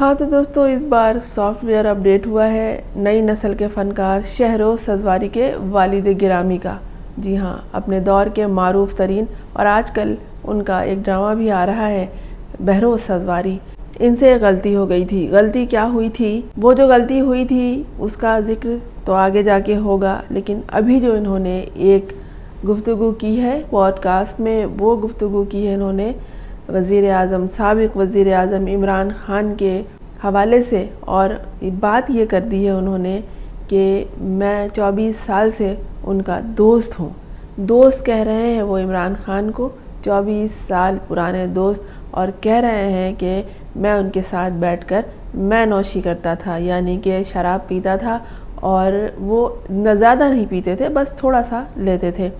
हाँ तो दोस्तों, इस बार सॉफ्टवेयर अपडेट हुआ है नई नस्ल के फ़नकार शहरोज़ सदवारी के वालिद गिरामी का। जी हाँ, अपने दौर के मारूफ तरीन और आजकल उनका एक ड्रामा भी आ रहा है बहरोज़ सदवारी। इनसे गलती हो गई थी। गलती क्या हुई थी? वो जो गलती हुई थी उसका ज़िक्र तो आगे जाके होगा, लेकिन अभी जो इन्होंने एक गुफ्तगू की है पॉडकास्ट में, वो गुफ्तगू की है इन्होंने वज़ीर आज़म, साबिक़ वज़ीर आज़म इमरान ख़ान के हवाले से। और बात ये कर दी है उन्होंने कि मैं 24 साल से उनका दोस्त हूँ। दोस्त कह रहे हैं वो इमरान ख़ान को, 24 साल पुराने दोस्त, और कह रहे हैं कि मैं उनके साथ बैठकर मैं नौशी करता था, यानी कि शराब पीता था, और वो ज़्यादा नहीं पीते थे, बस थोड़ा सा लेते थे।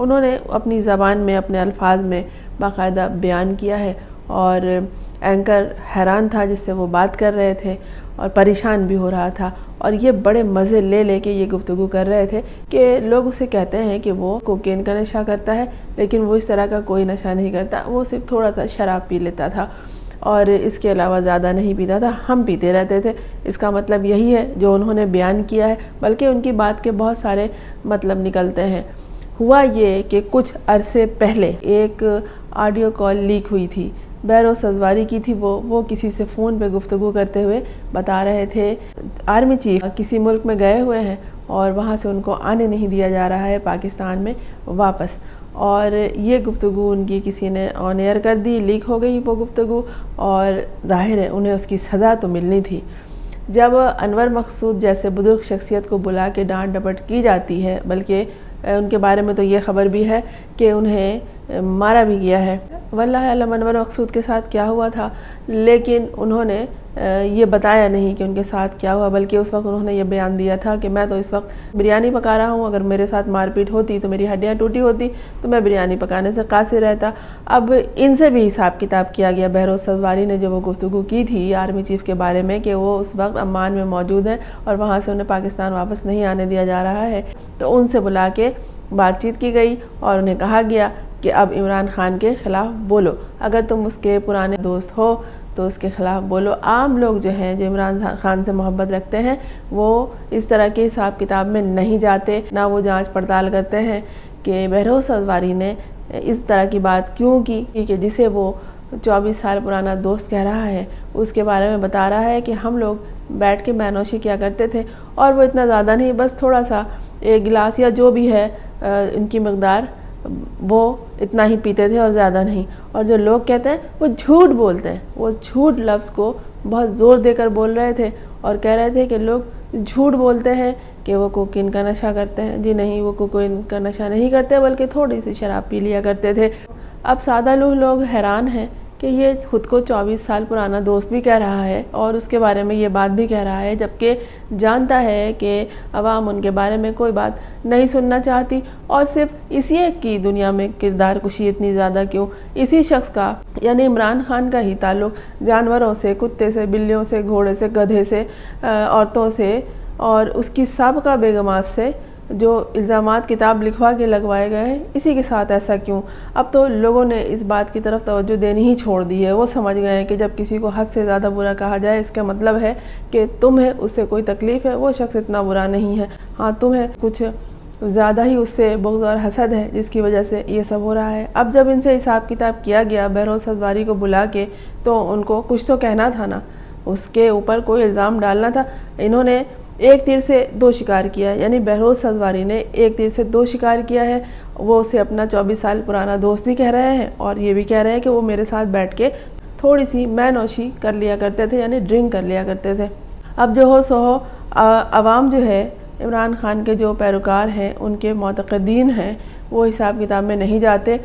उन्होंने अपनी ज़बान में, अपने अल्फाज में बाकायदा बयान किया है, और एंकर हैरान था जिससे वो बात कर रहे थे और परेशान भी हो रहा था। और ये बड़े मज़े ले के ये गुफ्तगू कर रहे थे कि लोग उसे कहते हैं कि वो कोकेन का नशा करता है, लेकिन वो इस तरह का कोई नशा नहीं करता, वो सिर्फ थोड़ा सा शराब पी लेता था और इसके अलावा ज़्यादा नहीं पीता था, हम पीते रहते थे। इसका मतलब यही है जो उन्होंने बयान किया है, बल्कि उनकी बात के बहुत सारे मतलब निकलते हैं। हुआ ये कि कुछ अरसे पहले एक ऑडियो कॉल लीक हुई थी, बहरोज़ सदवारी की थी। वो किसी से फ़ोन पे गुफ्तगू करते हुए बता रहे थे आर्मी चीफ किसी मुल्क में गए हुए हैं और वहाँ से उनको आने नहीं दिया जा रहा है पाकिस्तान में वापस। और ये गुफ्तगू उनकी किसी ने ऑन एयर कर दी, लीक हो गई वो गुफ्तगू, और ज़ाहिर है उन्हें उसकी सज़ा तो मिलनी थी। जब अनवर मकसूद जैसे बुज़ुर्ग शख्सियत को बुला के डांट डपट की जाती है, बल्कि उनके बारे में तो ये ख़बर भी है कि उन्हें मारा भी गया है, वल्लाह आलम अनवर मकसूद के साथ क्या हुआ था, लेकिन उन्होंने ये बताया नहीं कि उनके साथ क्या हुआ, बल्कि उस वक्त उन्होंने ये बयान दिया था कि मैं तो इस वक्त बिरयानी पका रहा हूँ, अगर मेरे साथ मारपीट होती तो मेरी हड्डियाँ टूटी होती तो मैं बिरयानी पकाने से कासिर रहता। अब इनसे भी हिसाब किताब किया गया। बहरोज़ सदवारी ने जो वो गुफ्तगू की थी आर्मी चीफ़ के बारे में कि वो उस वक्त अम्मान में मौजूद हैं और वहाँ से उन्हें पाकिस्तान वापस नहीं आने दिया जा रहा है, तो उनसे बुला के बातचीत की गई और उन्हें कहा गया कि अब इमरान ख़ान के ख़िलाफ़ बोलो, अगर तुम उसके पुराने दोस्त हो तो उसके ख़िलाफ़ बोलो। आम लोग जो हैं, जो इमरान ख़ान से मोहब्बत रखते हैं, वो इस तरह के हिसाब किताब में नहीं जाते, ना वो जांच पड़ताल करते हैं कि बहरोज़ सदवारी ने इस तरह की बात क्यों की कि जिसे वो 24 साल पुराना दोस्त कह रहा है, उसके बारे में बता रहा है कि हम लोग बैठ के मैनोशी किया करते थे, और वो इतना ज़्यादा नहीं, बस थोड़ा सा एक गिलास या जो भी है इनकी मकदार, वो इतना ही पीते थे और ज़्यादा नहीं। और जो लोग कहते हैं वो झूठ बोलते हैं, वो झूठ लफ्ज़ को बहुत ज़ोर देकर बोल रहे थे और कह रहे थे कि लोग झूठ बोलते हैं कि वो कोकीन का नशा करते हैं। जी नहीं, वो कोकीन का नशा नहीं करते, बल्कि थोड़ी सी शराब पी लिया करते थे। अब सादा लूह लोग हैरान हैं कि ये खुद को 24 साल पुराना दोस्त भी कह रहा है और उसके बारे में ये बात भी कह रहा है, जबकि जानता है कि अवाम उनके बारे में कोई बात नहीं सुनना चाहती। और सिर्फ इसी एक की दुनिया में किरदार कुशी इतनी ज़्यादा क्यों? इसी शख्स का, यानी इमरान ख़ान का ही ताल्लुक़ जानवरों से, कुत्ते से, बिल्लियों से, घोड़े से, गधे से, औरतों से, और उसकी साबिक़ा बेगमात से जो इल्ज़ामात किताब लिखवा के लगवाए गए हैं, इसी के साथ ऐसा क्यों? अब तो लोगों ने इस बात की तरफ तवज्जो देनी ही छोड़ दी है। वो समझ गए हैं कि जब किसी को हद से ज़्यादा बुरा कहा जाए, इसका मतलब है कि तुम्हें उससे कोई तकलीफ़ है, वो शख्स इतना बुरा नहीं है। हाँ, तुम्हें कुछ ज़्यादा ही उससे बुग़्ज़ और हसद है जिसकी वजह से ये सब हो रहा है। अब जब इनसे हिसाब किताब किया गया बहरोज़ सदवारी को बुला के, तो उनको कुछ तो कहना था ना, उसके ऊपर कोई इल्ज़ाम डालना था। इन्होंने एक तीर से दो शिकार किया है, यानी बहरोज़ सदवारी ने एक तीर से दो शिकार किया है। वो उसे अपना 24 साल पुराना दोस्त भी कह रहे हैं और ये भी कह रहे हैं कि वो मेरे साथ बैठ के थोड़ी सी मैनोशी कर लिया करते थे, यानी ड्रिंक कर लिया करते थे। अब जो हो सो हो, अवाम जो है, इमरान ख़ान के जो पैरोकार हैं, उनके मोतक़दीन हैं, वो हिसाब किताब में नहीं जाते।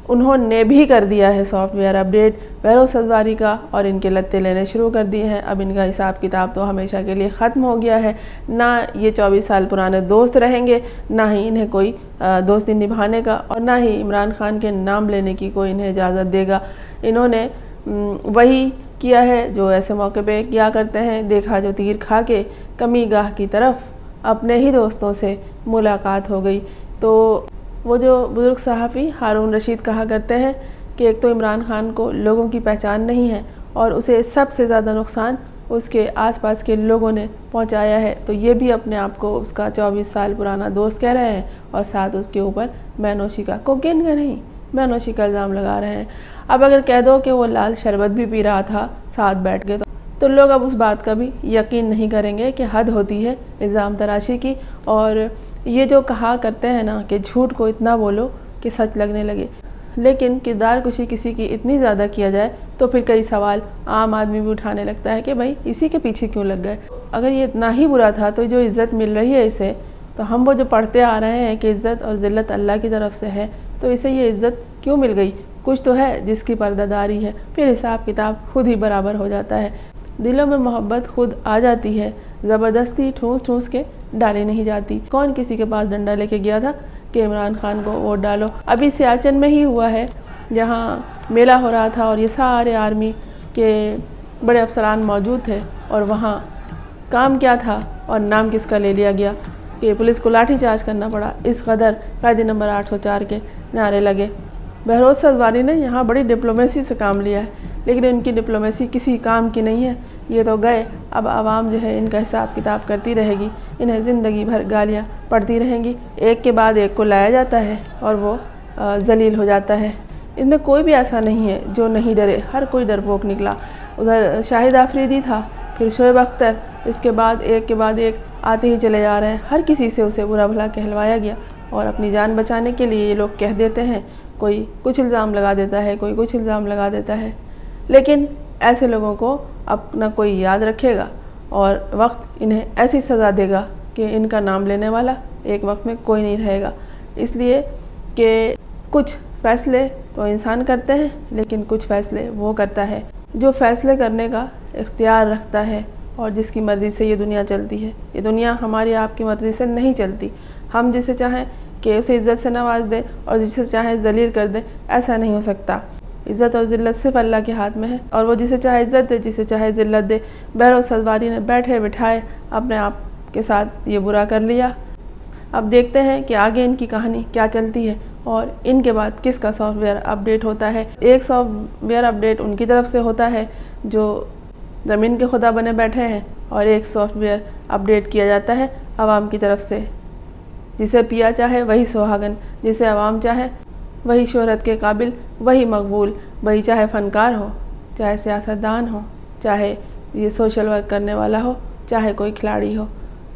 उन्होंने भी कर दिया है सॉफ्टवेयर अपडेट बहरोज़ सदवारी का और इनके लत्ते लेने शुरू कर दिए हैं। अब इनका हिसाब किताब तो हमेशा के लिए ख़त्म हो गया है। ना ये 24 साल पुराने दोस्त रहेंगे, ना ही इन्हें कोई दोस्ती निभाने का, और ना ही इमरान ख़ान के नाम लेने की कोई इन्हें इजाज़त देगा। इन्होंने वही किया है जो ऐसे मौके पे किया करते हैं, देखा जो तीर खा के कमी गाह की तरफ अपने ही दोस्तों से मुलाकात हो गई। तो वो जो बुज़ुर्ग सहाफ़ी हारून रशीद कहा करते हैं कि एक तो इमरान ख़ान को लोगों की पहचान नहीं है और उसे सबसे ज़्यादा नुकसान اس کے آس پاس کے لوگوں نے پہنچایا ہے، تو یہ بھی اپنے آپ کو اس کا 24 سال پرانا دوست کہہ رہے ہیں اور ساتھ اس کے اوپر مینوشی کا، کوکین کا نہیں، مینوشی کا الزام لگا رہے ہیں۔ اب اگر کہہ دو کہ وہ لال شربت بھی پی رہا تھا ساتھ بیٹھ کے تو لوگ اب اس بات کا بھی یقین نہیں کریں گے کہ حد ہوتی ہے الزام تراشی کی۔ اور یہ جو کہا کرتے ہیں نا کہ جھوٹ کو اتنا بولو کہ سچ لگنے لگے، لیکن کردار کشی کسی کی اتنی زیادہ کیا جائے تو پھر کئی سوال عام آدمی بھی اٹھانے لگتا ہے کہ بھائی اسی کے پیچھے کیوں لگ گئے۔ اگر یہ اتنا ہی برا تھا تو جو عزت مل رہی ہے اسے، تو ہم وہ جو پڑھتے آ رہے ہیں کہ عزت اور ذلت اللہ کی طرف سے ہے، تو اسے یہ عزت کیوں مل گئی؟ کچھ تو ہے جس کی پردہ داری ہے، پھر حساب کتاب خود ہی برابر ہو جاتا ہے، دلوں میں محبت خود آ جاتی ہے، زبردستی ٹھونس ٹھونس کے ڈالی نہیں جاتی۔ کون کسی کے پاس ڈنڈا لے کے گیا تھا کہ عمران خان کو ووٹ ڈالو؟ ابھی سیاچن میں ہی ہوا ہے جہاں میلہ ہو رہا تھا اور یہ سارے آرمی کے بڑے افسران موجود تھے، اور وہاں کام کیا تھا اور نام کس کا لے لیا گیا کہ پولیس کو لاٹھی چارج کرنا پڑا، اس قدر قاعدے نمبر 804 کے نعرے لگے۔ بہروز سدواری نے یہاں بڑی ڈپلومیسی سے کام لیا ہے، لیکن ان کی ڈپلومیسی کسی کام کی نہیں ہے، یہ تو گئے، اب عوام جو ہے ان کا حساب کتاب کرتی رہے گی، انہیں زندگی بھر گالیاں پڑتی رہیں گی، ایک کے بعد ایک کو لایا جاتا ہے اور وہ ذلیل ہو جاتا ہے۔ ان میں کوئی بھی ایسا نہیں ہے جو نہیں ڈرے، ہر کوئی ڈرپوک نکلا۔ ادھر شاہد آفریدی تھا، پھر شعیب اختر، اس کے بعد ایک آتے ہی چلے جا رہے ہیں، ہر کسی سے اسے برا بھلا کہلوایا گیا، اور اپنی جان بچانے کے لیے یہ لوگ کہہ دیتے ہیں، کوئی کچھ الزام لگا دیتا ہے، کوئی کچھ الزام لگا دیتا ہے، لیکن ایسے لوگوں کو اپنا کوئی یاد رکھے گا اور وقت انہیں ایسی سزا دے گا کہ ان کا نام لینے والا ایک وقت میں کوئی نہیں رہے گا۔ اس لیے کہ کچھ فیصلے تو انسان کرتے ہیں، لیکن کچھ فیصلے وہ کرتا ہے جو فیصلے کرنے کا اختیار رکھتا ہے، اور جس کی مرضی سے یہ دنیا چلتی ہے۔ یہ دنیا ہماری آپ کی مرضی سے نہیں چلتی، ہم جسے چاہیں کہ اسے عزت سے نواز دیں اور جسے چاہیں ذلیل کر دیں، ایسا نہیں ہو سکتا۔ عزت اور ذلت صرف اللہ کے ہاتھ میں ہے، اور وہ جسے چاہے عزت دے، جسے چاہے ذلت دے۔ بہروز سدواری نے بیٹھے بٹھائے اپنے آپ کے ساتھ یہ برا کر لیا۔ اب دیکھتے ہیں کہ آگے ان کی کہانی کیا چلتی ہے اور ان کے بعد کس کا سافٹ ویئر اپڈیٹ ہوتا ہے۔ ایک سافٹ ویئر اپڈیٹ ان کی طرف سے ہوتا ہے جو زمین کے خدا بنے بیٹھے ہیں، اور ایک سافٹ ویئر اپڈیٹ کیا جاتا ہے عوام کی طرف سے، جسے پیا چاہے وہی سہاگن، جسے عوام چاہے وہی شہرت کے قابل، وہی مقبول، وہی چاہے فنکار ہو، چاہے سیاستدان ہو، چاہے یہ سوشل ورک کرنے والا ہو، چاہے کوئی کھلاڑی ہو۔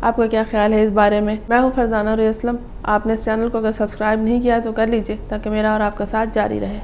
آپ کا کیا خیال ہے اس بارے میں؟ میں ہوں فرزانہ اسلم۔ آپ نے اس چینل کو اگر سبسکرائب نہیں کیا تو کر لیجئے تاکہ میرا اور آپ کا ساتھ جاری رہے۔